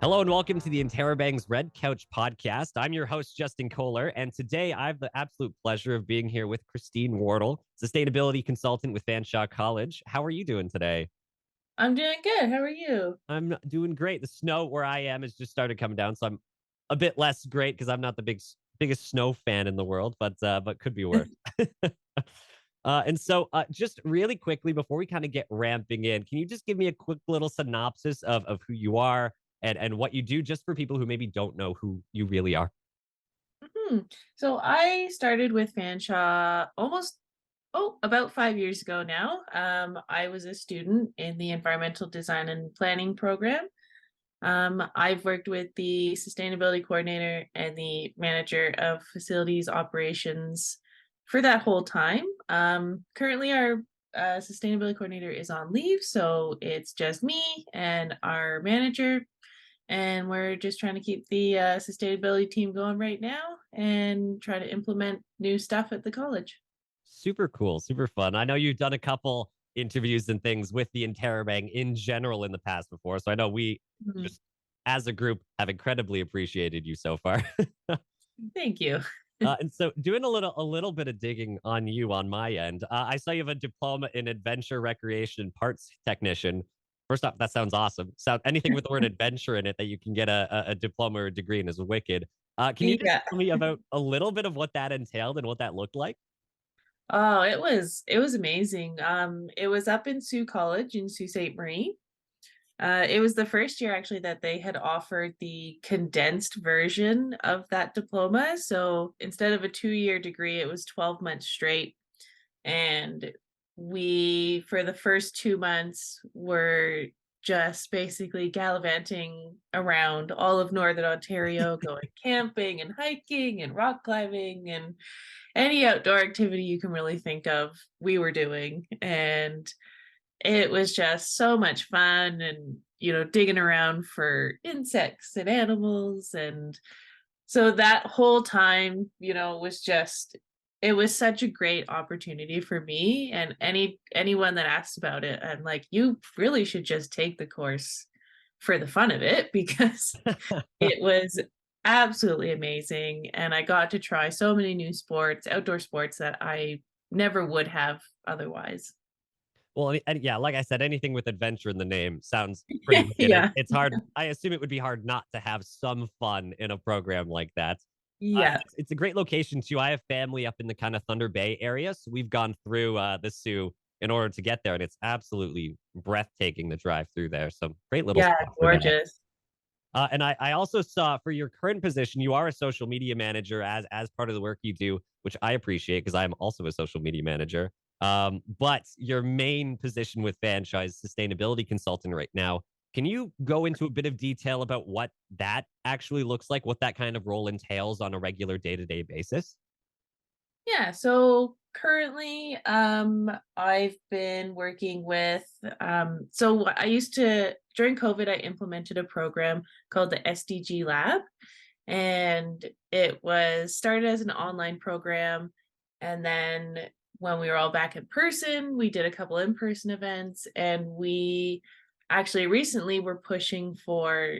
Hello and welcome to the Interrobang's Red Couch podcast. I'm your host, Justin Koehler, and today I have the absolute pleasure of being here with Christine Wardle, sustainability consultant with Fanshawe College. How are you doing today? I'm doing good. How are you? I'm doing great. The snow where I am has just started coming down, so I'm a bit less great because I'm not the biggest snow fan in the world, but could be worse. And so, just really quickly before we kind of get ramping in, can you just give me a quick little synopsis of who you are and what you do, just for people who maybe don't know who you really are? So I started with Fanshawe about 5 years ago now. I was a student in the environmental design and planning program. I've worked with the sustainability coordinator and the manager of facilities operations for that whole time. Currently, our sustainability coordinator is on leave, so it's just me and our manager. And we're just trying to keep the sustainability team going right now and try to implement new stuff at the college. Super cool, super fun. I know you've done a couple interviews and things with the Interrobang in general in the past before, so I know we Mhm. just as a group have incredibly appreciated you so far. Thank you. And so doing a little bit of digging on you on my end, I saw you have a diploma in adventure recreation parts technician. First off, that sounds awesome. So anything with the word adventure in it that you can get a diploma or a degree in is wicked. Can you just Yeah. tell me about a little bit of what that entailed and what that looked like? Oh, it was amazing. It was up in Sioux College in Sault Ste. Marie. It was the first year actually that they had offered the condensed version of that diploma. So instead of a 2-year degree, it was 12 months straight. And we, for the first 2 months, were just basically gallivanting around all of Northern Ontario, going camping and hiking and rock climbing and any outdoor activity you can really think of, we were doing. And it was just so much fun and, digging around for insects and animals. And so that whole time, was just it was such a great opportunity for me, and anyone that asks about it, I'm like, "You really should just take the course for the fun of it," because it was absolutely amazing, and I got to try so many new sports, outdoor sports that I never would have otherwise. Well, and yeah, like I said, anything with adventure in the name sounds pretty wicked. Yeah. It's hard. I assume it would be hard not to have some fun in a program like that. Yeah. It's a great location too. I have family up in the kind of Thunder Bay area, so we've gone through the Sioux in order to get there, and it's absolutely breathtaking to drive through there. So great little Yeah, spot for that. gorgeous. And I also saw for your current position, you are a social media manager as part of the work you do, which I appreciate because I'm also a social media manager. But your main position with Fanshawe is sustainability consultant right now. Can you go into a bit of detail about what that actually looks like, what that kind of role entails on a regular day-to-day basis? Yeah, so currently, I've been working with, so I used to, during COVID, I implemented a program called the SDG Lab, and it was started as an online program. And then when we were all back in person, we did a couple in-person events, and we actually recently were pushing for,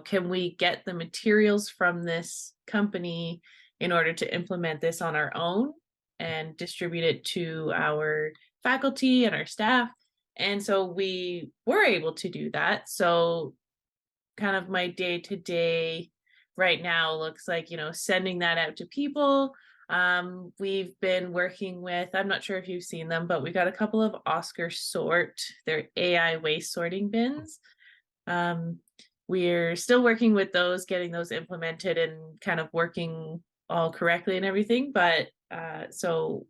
can we get the materials from this company in order to implement this on our own and distribute it to our faculty and our staff. And so we were able to do that. So kind of my day to day right now looks like, sending that out to people. We've been working with, I'm not sure if you've seen them, but we got a couple of Oscar Sort, they're AI waste sorting bins. Um, we're still working with those, getting those implemented and kind of working all correctly and everything. But so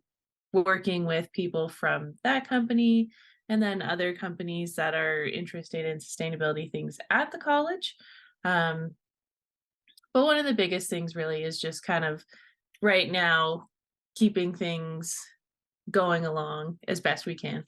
working with people from that company and then other companies that are interested in sustainability things at the college. Um, but one of the biggest things really is just kind of right now keeping things going along as best we can.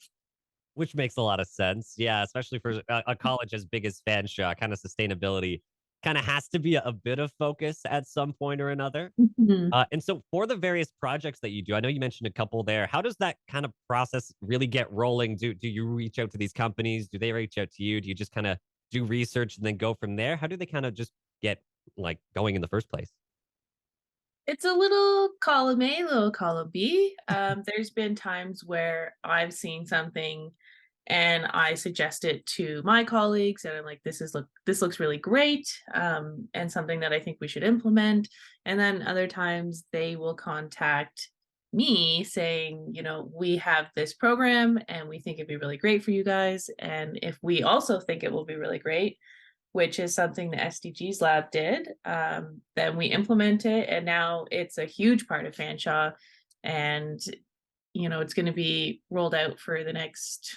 Which makes a lot of sense. Yeah, especially for a college as big as Fanshawe, kind of sustainability kind of has to be a bit of focus at some point or another. Mhm. And so for the various projects that you do, I know you mentioned a couple there. How does that kind of process really get rolling? Do you reach out to these companies? Do they reach out to you? Do you just kind of do research and then go from there? How do they kind of just get like going in the first place? It's a little column A, little column B. There's been times where I've seen something and I suggest it to my colleagues, and I'm like, this looks really great, and something that I think we should implement." And then other times they will contact me saying, "We have this program and we think it'd be really great for you guys. And if we also think it will be really great, which is something the SDGs lab did, then we implement it. And now it's a huge part of Fanshawe. And, it's going to be rolled out for the next,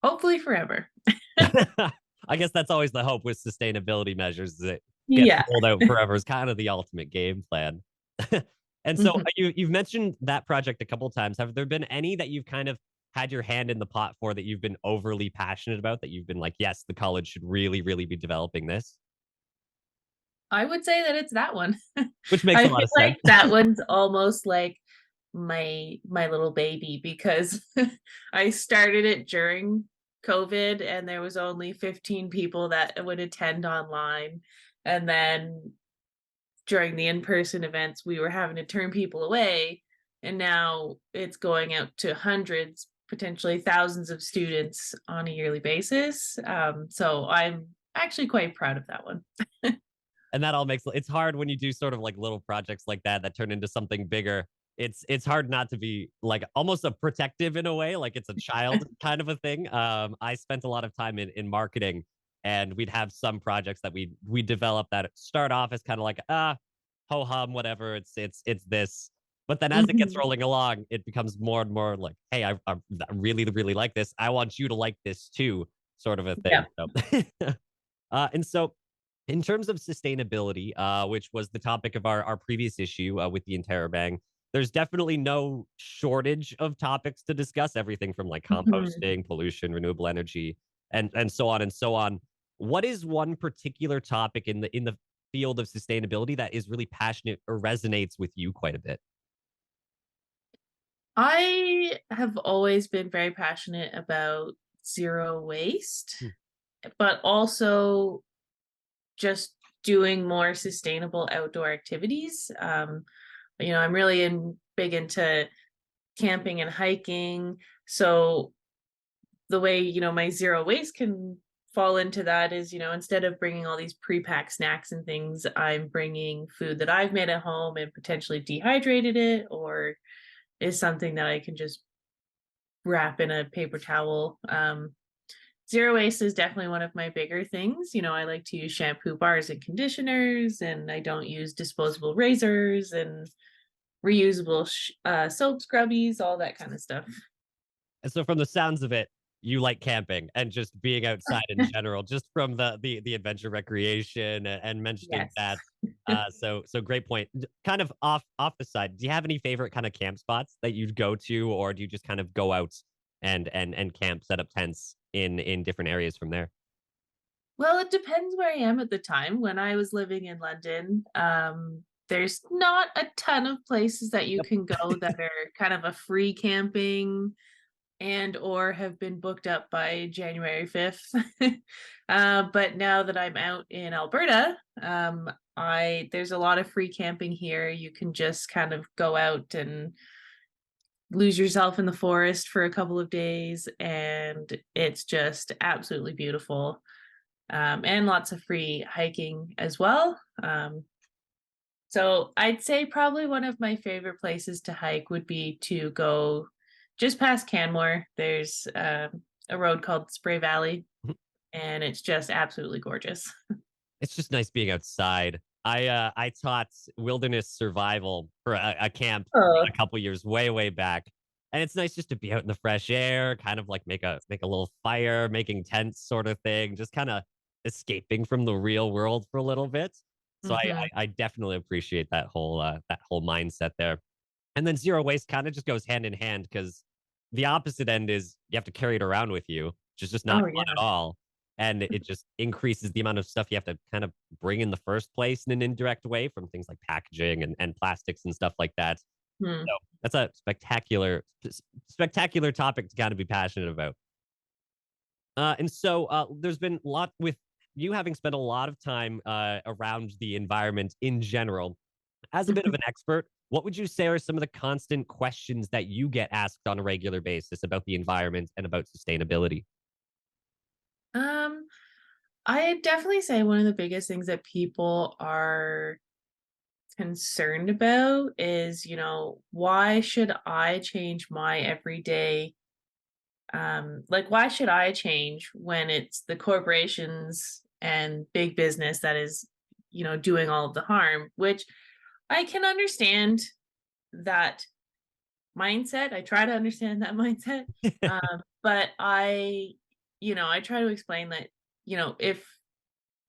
hopefully forever." I guess that's always the hope with sustainability measures is it gets Yeah. rolled out forever is kind of the ultimate game plan. And so Mhm. you've mentioned that project a couple times. Have there been any that you've kind of had your hand in the pot for that you've been overly passionate about that you've been like, yes, the college should really, really be developing this, I would say that it's that one. which makes I a feel lot of like sense. that one's almost like my little baby because I started it during COVID and there was only 15 people that would attend online. And then during the in-person events, we were having to turn people away. And now it's going out to hundreds, potentially thousands of students on a yearly basis. So I'm actually quite proud of that one. And that all makes it's hard when you do sort of like little projects like that that turn into something bigger. It's hard not to be like almost a protective in a way, like it's a child kind of a thing. I spent a lot of time in marketing, and we'd have some projects that we develop that start off as kind of like ho hum whatever. It's this, but then as it gets Mhm. rolling along, it becomes more and more like, hey, I really really like this. I want you to like this too, sort of a thing. Yeah. So, and so in terms of sustainability, which was the topic of our previous issue with the interrobang, there's definitely no shortage of topics to discuss. Everything from like Mhm. composting, pollution, renewable energy, and so on and so on. What is one particular topic in the field of sustainability that is really passionate or resonates with you quite a bit? I have always been very passionate about zero waste, Hmm. but also just doing more sustainable outdoor activities. I'm really big into camping and hiking. So the way, my zero waste can fall into that is, instead of bringing all these pre-packed snacks and things, I'm bringing food that I've made at home and potentially dehydrated it, or is something that I can just wrap in a paper towel. Zero waste is definitely one of my bigger things. I like to use shampoo bars and conditioners, and I don't use disposable razors and reusable soap scrubbies, all that kind of stuff. And so from the sounds of it, you like camping and just being outside in general, just from the adventure recreation and mentioning Yes. that. So great point. Kind of off the side, do you have any favorite kind of camp spots that you'd go to, or do you just kind of go out and camp, set up tents in different areas from there? Well, it depends where I am at the time. When I was living in London, there's not a ton of places that you Yep. can go that are kind of a free camping and or have been booked up by January 5th. But now that I'm out in Alberta, I there's a lot of free camping here. You can just kind of go out and lose yourself in the forest for a couple of days, and it's just absolutely beautiful. And lots of free hiking as well. So I'd say probably one of my favorite places to hike would be to go just past Canmore. There's a road called Spray Valley, and it's just absolutely gorgeous. It's just nice being outside. I taught wilderness survival for a camp a Oh. couple years way back, and it's nice just to be out in the fresh air, kind of like make a little fire, making tents, sort of thing, just kind of escaping from the real world for a little bit. So Hmm. I definitely appreciate that whole mindset there. And then zero waste kind of just goes hand in hand because the opposite end is you have to carry it around with you, which is just not Oh fun at yeah. all. And it just increases the amount of stuff you have to kind of bring in the first place in an indirect way from things like packaging and plastics and stuff like that. Hmm. So that's a spectacular topic to kind of be passionate about. And so there's been a lot with you having spent a lot of time around the environment in general, as a bit of an expert, what would you say are some of the constant questions that you get asked on a regular basis about the environment and about sustainability? Um, I definitely say one of the biggest things that people are concerned about is, why should I change my everyday like why should I change when it's the corporations and big business that is, doing all of the harm, which I can understand that mindset. I try to understand that mindset. But I try to explain that, if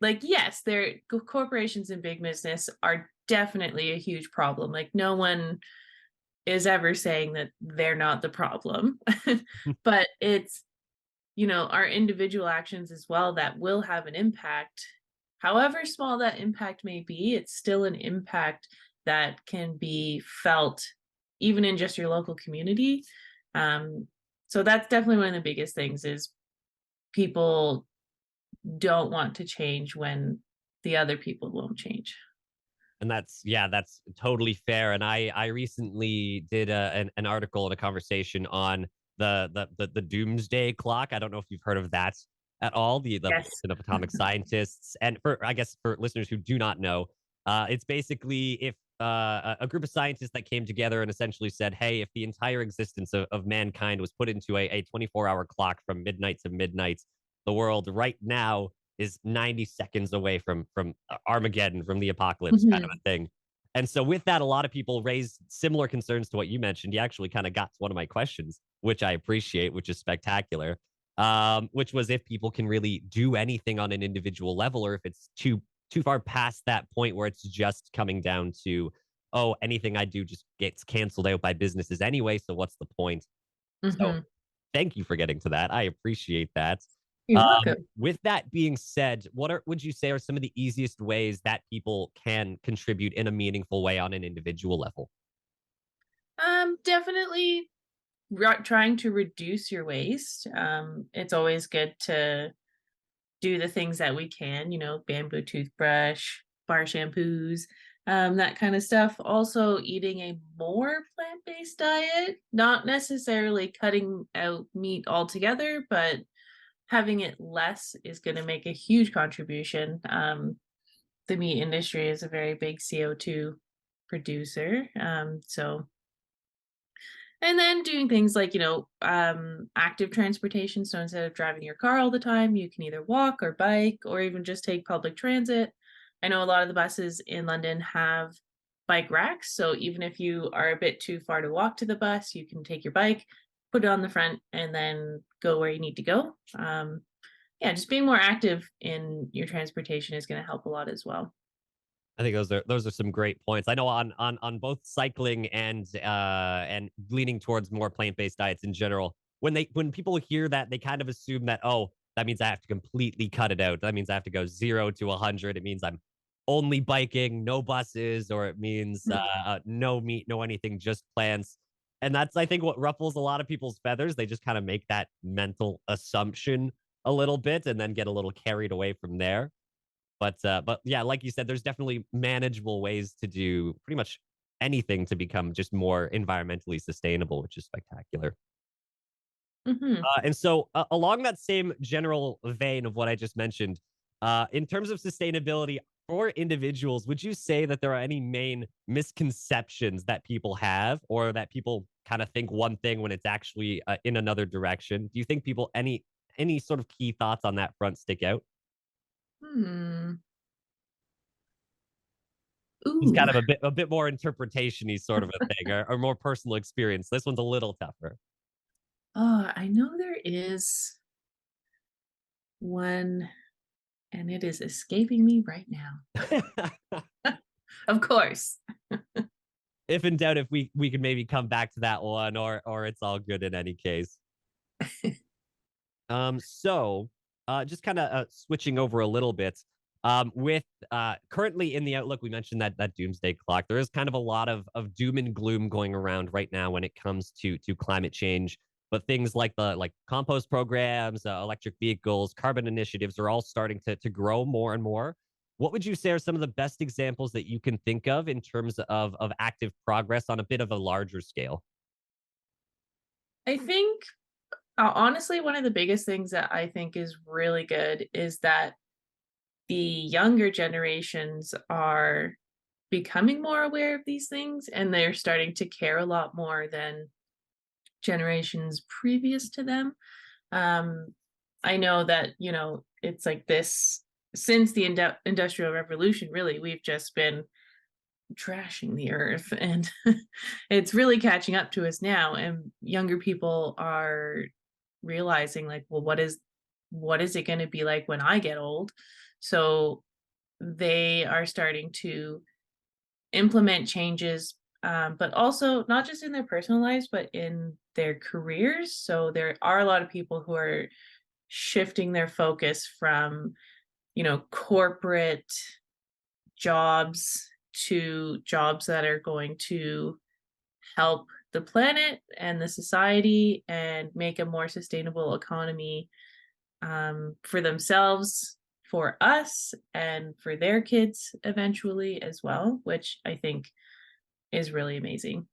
like, yes, corporations and big business are definitely a huge problem. Like, no one is ever saying that they're not the problem. But it's, our individual actions as well that will have an impact. However small that impact may be, it's still an impact that can be felt even in just your local community. Um, so that's definitely one of the biggest things is people don't want to change when the other people won't change. And that's totally fair. And I recently did an article and a conversation on the doomsday clock. I don't know if you've heard of that at all. The Yes. bulletin of atomic scientists. And for I guess for listeners who do not know, it's basically if a group of scientists that came together and essentially said, hey, if the entire existence of mankind was put into a 24-hour clock from midnight to midnight, the world right now is 90 seconds away from Armageddon, from the apocalypse kind of Mhm. a thing. And so with that, a lot of people raised similar concerns to what you mentioned. You actually kind of got to one of my questions, which I appreciate, which is spectacular. Which was if people can really do anything on an individual level, or if it's too far past that point where it's just coming down to, oh, anything I do just gets canceled out by businesses anyway. So what's the point? So Mhm. thank you for getting to that. I appreciate that. You're welcome. With that being said, would you say are some of the easiest ways that people can contribute in a meaningful way on an individual level? Definitely trying to reduce your waste. It's always good to do the things that we can, bamboo toothbrush, bar shampoos, that kind of stuff. Also, eating a more plant based diet, not necessarily cutting out meat altogether, but having it less is going to make a huge contribution. The meat industry is a very big CO2 producer. And then doing things like, active transportation. So instead of driving your car all the time, you can either walk or bike or even just take public transit. I know a lot of the buses in London have bike racks. So even if you are a bit too far to walk to the bus, you can take your bike, put it on the front, and then go where you need to go. Yeah, just being more active in your transportation is going to help a lot as well. I think those are some great points. I know on both cycling and leaning towards more plant-based diets in general. When people hear that, they kind of assume that, oh, that means I have to completely cut it out. That means I have to go 0 to 100. It means I'm only biking, no buses, or it means no meat, no anything, just plants. And that's, I think, what ruffles a lot of people's feathers. They just kind of make that mental assumption a little bit and then get a little carried away from there. But yeah, like you said, there's definitely manageable ways to do pretty much anything to become just more environmentally sustainable, which is spectacular. Hmm. And so, along that same general vein of what I just mentioned, in terms of sustainability for individuals, would you say that there are any main misconceptions that people have, or that people kind of think one thing when it's actually in another direction? Do you think people any sort of key thoughts on that front stick out? Hmm. It's kind Ooh. of a bit more interpretation-y sort of a thing, or more personal experience. This one's a little tougher. Oh, I know there is one, and it is escaping me right now. Of course. If in doubt, if we could maybe come back to that one, or it's all good in any case. So, just kinda, switching over a little bit, with, currently in the outlook, we mentioned that doomsday clock. There is kind of a lot of doom and gloom going around right now when it comes to climate change. but things like the compost programs, electric vehicles, carbon initiatives are all starting to grow more and more. What would you say are some of the best examples that you can think of in terms of active progress on a bit of a larger scale? I think, honestly, one of the biggest things that I think is really good is that the younger generations are becoming more aware of these things, and they're starting to care a lot more than generations previous to them. Um, I know that, it's like this since the Industrial Revolution, really, we've just been trashing the earth, and it's really catching up to us now. And younger people are realizing, like, well, what is it going to be like when I get old? So they are starting to implement changes, but also not just in their personal lives, but in their careers. So there are a lot of people who are shifting their focus from, corporate jobs to jobs that are going to help the planet and the society and make a more sustainable economy, for themselves, for us, and for their kids eventually as well, which I think is really amazing.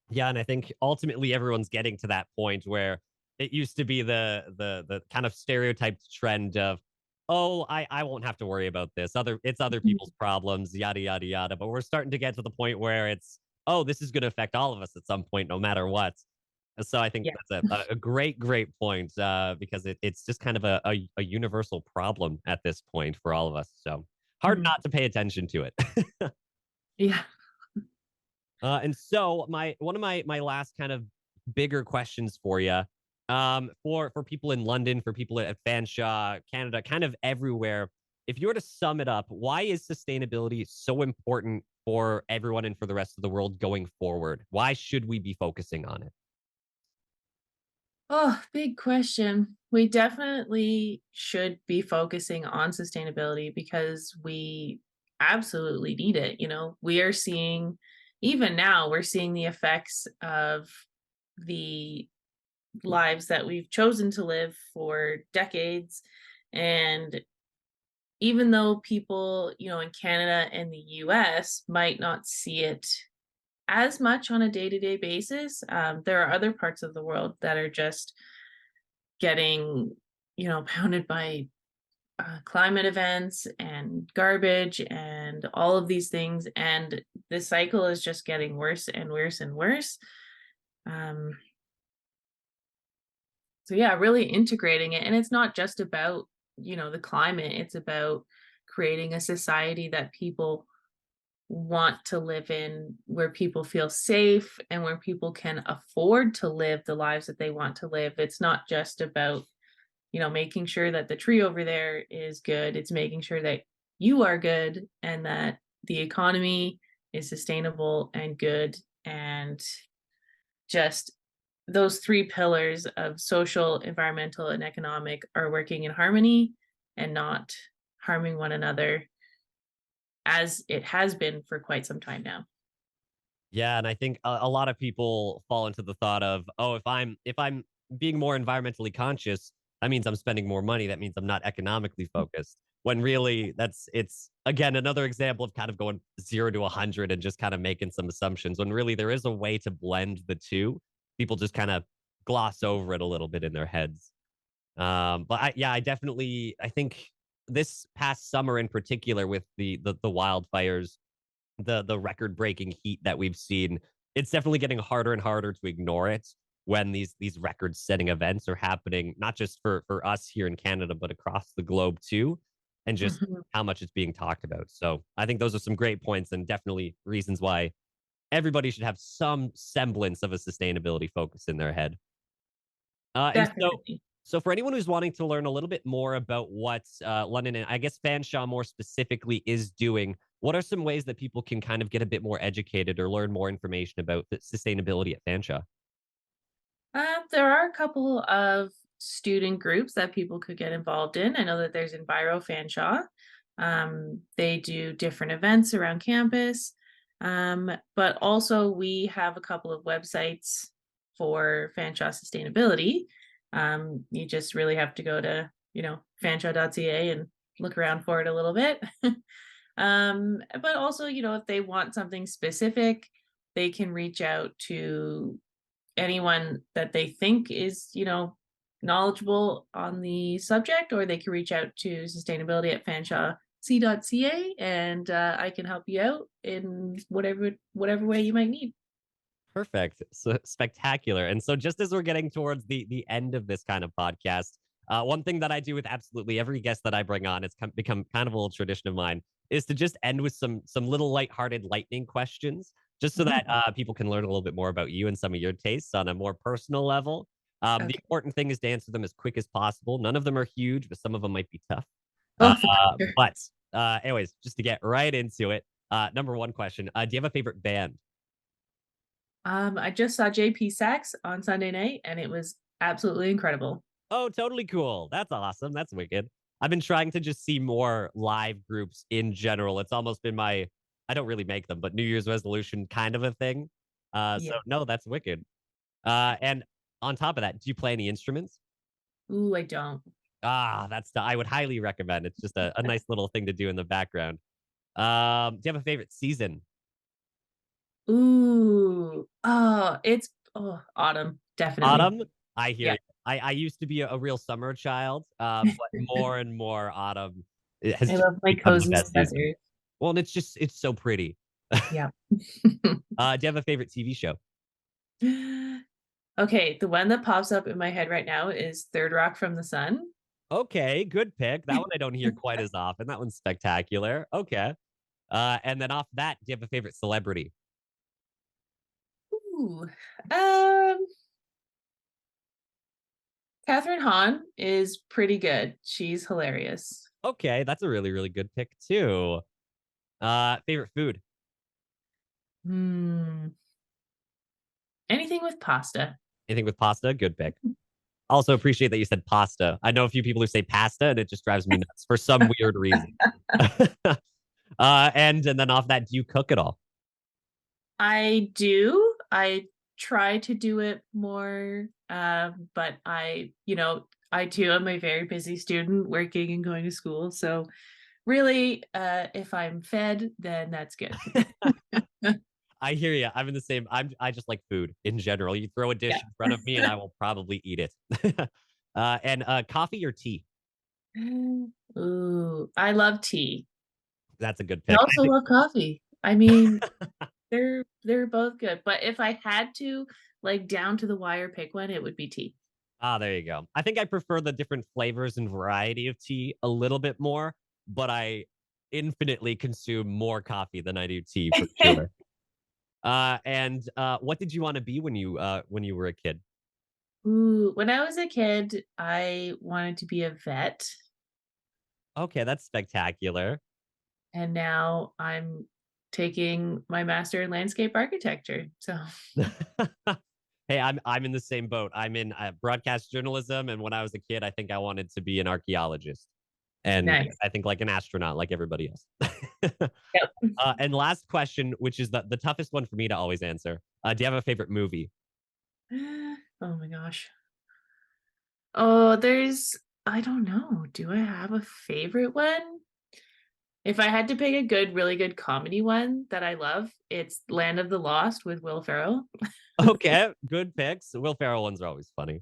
Yeah, and I think ultimately everyone's getting to that point where it used to be the kind of stereotyped trend of, "Oh, I won't have to worry about this. It's other people's Mhm. problems, yada yada yada." But we're starting to get to the point where it's, "Oh, this is going to affect all of us at some point, no matter what." And so I think Yeah. that's a great point, because it's just kind of a universal problem at this point for all of us. So hard Mhm. not to pay attention to it. Yeah. And so one of my last kind of bigger questions for you, for people in London, for people at Fanshawe, Canada, kind of everywhere. If you were to sum it up, why is sustainability so important for everyone and for the rest of the world going forward? Why should we be focusing on it? Oh, big question. We definitely should be focusing on sustainability because we absolutely need it. We are seeing, even now, we're seeing the effects of the lives that we've chosen to live for decades. And even though people, in Canada and the US might not see it as much on a day to day basis, there are other parts of the world that are just getting, pounded by climate events and garbage and all of these things. And the cycle is just getting worse and worse and worse. Um, so, yeah, really integrating it. And it's not just about, the climate, it's about creating a society that people want to live in, where people feel safe and where people can afford to live the lives that they want to live. It's not just about, making sure that the tree over there is good. It's making sure that you are good and that the economy is sustainable and good. And just those three pillars of social, environmental, and economic are working in harmony and not harming one another as it has been for quite some time now. Yeah, and I think a lot of people fall into the thought of, oh, if I'm being more environmentally conscious, that means I'm spending more money. That means I'm not economically focused. When really it's again another example of kind of going 0 to 100 and just kind of making some assumptions. When really there is a way to blend the two. People just kind of gloss over it a little bit in their heads. But I definitely I think this past summer in particular with the wildfires, the record breaking heat that we've seen, it's definitely getting harder and harder to ignore it when these record setting events are happening, not just for us here in Canada, but across the globe too, and just Mhm. how much it's being talked about. So I think those are some great points and definitely reasons why everybody should have some semblance of a sustainability focus in their head. And Definitely. so for anyone who's wanting to learn a little bit more about what London and I guess Fanshawe more specifically is doing, what are some ways that people can kind of get a bit more educated or learn more information about the sustainability at Fanshawe? There are a couple of student groups that people could get involved in. I know that there's Enviro Fanshawe. They do different events around campus. But also we have a couple of websites. for Fanshawe sustainability. You just really have to go to, fanshawe.ca and look around for it a little bit. But also, if they want something specific, they can reach out to anyone that they think is, knowledgeable on the subject, or they can reach out to sustainability at fanshawe.ca, and I can help you out in whatever way you might need. Perfect. So spectacular. And so just as we're getting towards the end of this kind of podcast, one thing that I do with absolutely every guest that I bring on, it's become kind of a little tradition of mine, is to just end with some little lighthearted lightning questions, just so that Mhm. people can learn a little bit more about you and some of your tastes on a more personal level. The Okay. important thing is to answer them as quick as possible. None of them are huge, but some of them might be tough. Uh, Oh, for sure. but anyways, just to get right into it, number one question: do you have a favorite band? I just saw JP Sachs on Sunday night, and it was absolutely incredible. Oh, totally cool. That's awesome. That's wicked. I've been trying to just see more live groups in general. It's almost been my I don't really make them, but New Year's resolution kind of a thing. So Yeah. no, that's wicked. And on top of that, do you play any instruments? Ooh, I don't. I would highly recommend. It's just a nice little thing to do in the background. Do you have a favorite season? Ooh. Autumn, definitely. Autumn? I hear Yeah. you. I used to be a real summer child, but more and more autumn it has I just love my become the cozy best season. sweaters. Well, and it's so pretty. Yeah. Do you have a favorite TV show? Okay, the one that pops up in my head right now is Third Rock from the Sun. Okay, good pick. That one I don't hear quite as often. That one's spectacular. Okay. And then off that, do you have a favorite celebrity? Ooh. Um, Catherine Hahn is pretty good. She's hilarious. Okay, that's a really, really good pick too. Favorite food? Hmm. Anything with pasta. Anything with pasta? Good pick. Also appreciate that you said pasta. I know a few people who say pasta and it just drives me nuts for some weird reason. And then off that, do you cook at all? I do. I try to do it more, but I too am a very busy student working and going to school. So really, if I'm fed, then that's good. I hear you. I'm in the same. I just like food in general. You throw a Yeah. dish in front of me, and I will probably eat it. And coffee or tea? Ooh, I love tea. That's a good I pick. I also think. love coffee. I mean, they're both good, but if I had to, like, down to the wire pick one, it would be tea. There you go. I think I prefer the different flavors and variety of tea a little bit more, but I infinitely consume more coffee than I do tea for sure. And what did you want to be when you were a kid? Ooh, when I was a kid, I wanted to be a vet, Okay, that's spectacular. and now I'm taking my master in landscape architecture. So Hey, I'm in the same boat. I'm in broadcast journalism, and when I was a kid, I think I wanted to be an archaeologist, and nice. I think like an astronaut, like everybody else. Yep. And last question, which is the toughest one for me to always answer. Do you have a favorite movie? Oh my gosh. Oh, I don't know. Do I have a favorite one? If I had to pick a really good comedy one that I love, it's Land of the Lost with Will Ferrell. Okay, good picks. Will Ferrell ones are always funny.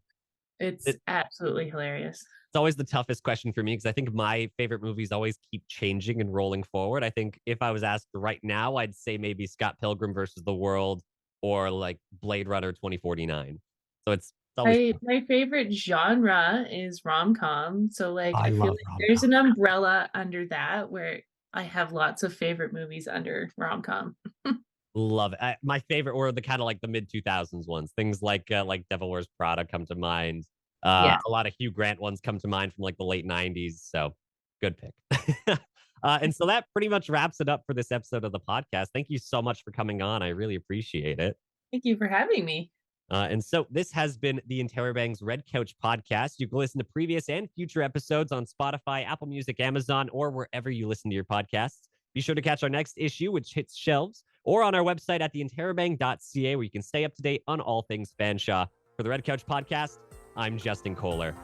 It's It's absolutely hilarious. always the toughest question for me because I think my favorite movies always keep changing and rolling forward. I think if I was asked right now, I'd say maybe Scott Pilgrim versus the World or like Blade Runner 2049. So it's always My favorite genre is rom-com, so, like, I I feel love like there's rom-com. an umbrella under that where I have lots of favorite movies under rom-com. Love it. My favorite were the kind of like the mid 2000s ones. Things like Devil Wears Prada come to mind. Yeah. A lot of Hugh Grant ones come to mind from like the late 90s. So good pick. And so that pretty much wraps it up for this episode of the podcast. Thank you so much for coming on. I really appreciate it. Thank you for having me. And so this has been the Interrobangs Red Couch podcast. You can listen to previous and future episodes on Spotify, Apple Music, Amazon, or wherever you listen to your podcasts. Be sure to catch our next issue, which hits shelves or on our website at theinterrobang.ca, where you can stay up to date on all things Fanshawe. For the Red Couch Podcast, I'm Justin Koehler.